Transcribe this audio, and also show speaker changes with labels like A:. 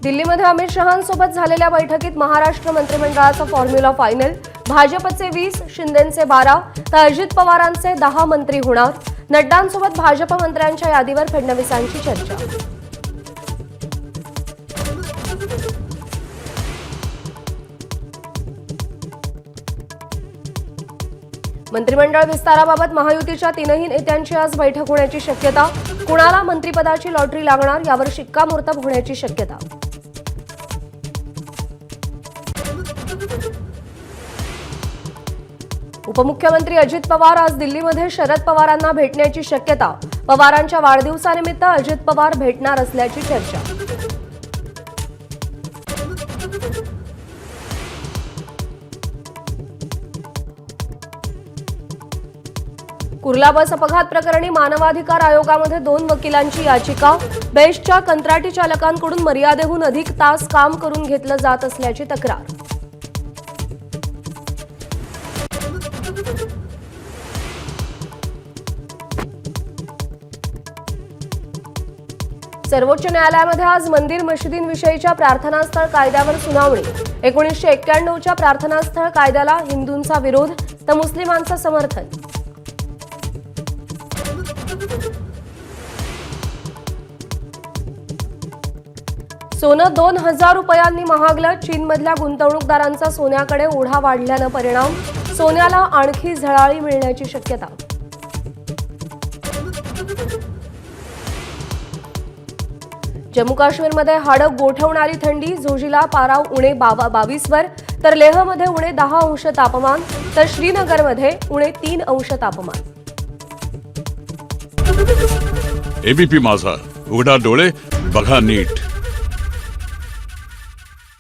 A: दिल्लीमध्ये अमित शहांसोबत झालेल्या बैठकीत महाराष्ट्र मंत्रिमंडळाचा फॉर्म्युला फायनल। भाजपचे 20, शिंदेंचे 12 तर अजित पवारांचे 10 मंत्री होणार। नड्डांसोबत भाजप मंत्र्यांच्या यादीवर फडणवीसांची चर्चा। मंत्रिमंडळ विस्ताराबाबत महायुतीच्या तीनही नेत्यांची आज बैठक होण्याची शक्यता। कुणाला मंत्रिपदाची लॉटरी लागणार यावर शिक्कामोर्तब होण्याची शक्यता। उपमुख्यमंत्री अजित पवार आज दिल्लीमध्ये शरद पवारांना भेटण्याची शक्यता। पवारांच्या वाढदिवसानिमित्त अजित पवार भेटणार असल्याची चर्चा। कुर्ला बस अपघात प्रकरणी मानवाधिकार आयोगामध्ये 2 वकिलांची याचिका। बेस्टच्या कंत्राटी चालकांकडून मर्यादेहून अधिक तास काम करून घेतलं जात असल्याची तक्रार। सर्वोच्च न्यायालयामध्ये आज मंदिर मशिदींविषयीच्या प्रार्थनास्थळ कायद्यावर सुनावणी। 1991च्या प्रार्थनास्थळ कायद्याला हिंदूंचा विरोध तर मुस्लिमांचं समर्थन। सोनं 2000 रुपयांनी महागलं। चीनमधल्या गुंतवणूकदारांचा सोन्याकडे ओढा वाढल्यानं परिणाम। सोन्याला आणखी झळाळी मिळण्याची शक्यता। जम्मू काश्मीरमध्ये हाडं गोठवणारी थंडी। जोजिला पारा उणे 22 वर तर लेहमध्ये उणे 10 अंश तापमान तर श्रीनगरमध्ये उणे 3 अंश तापमान।
B: एबीपी माझा, उघडा डोळे बघा नीट।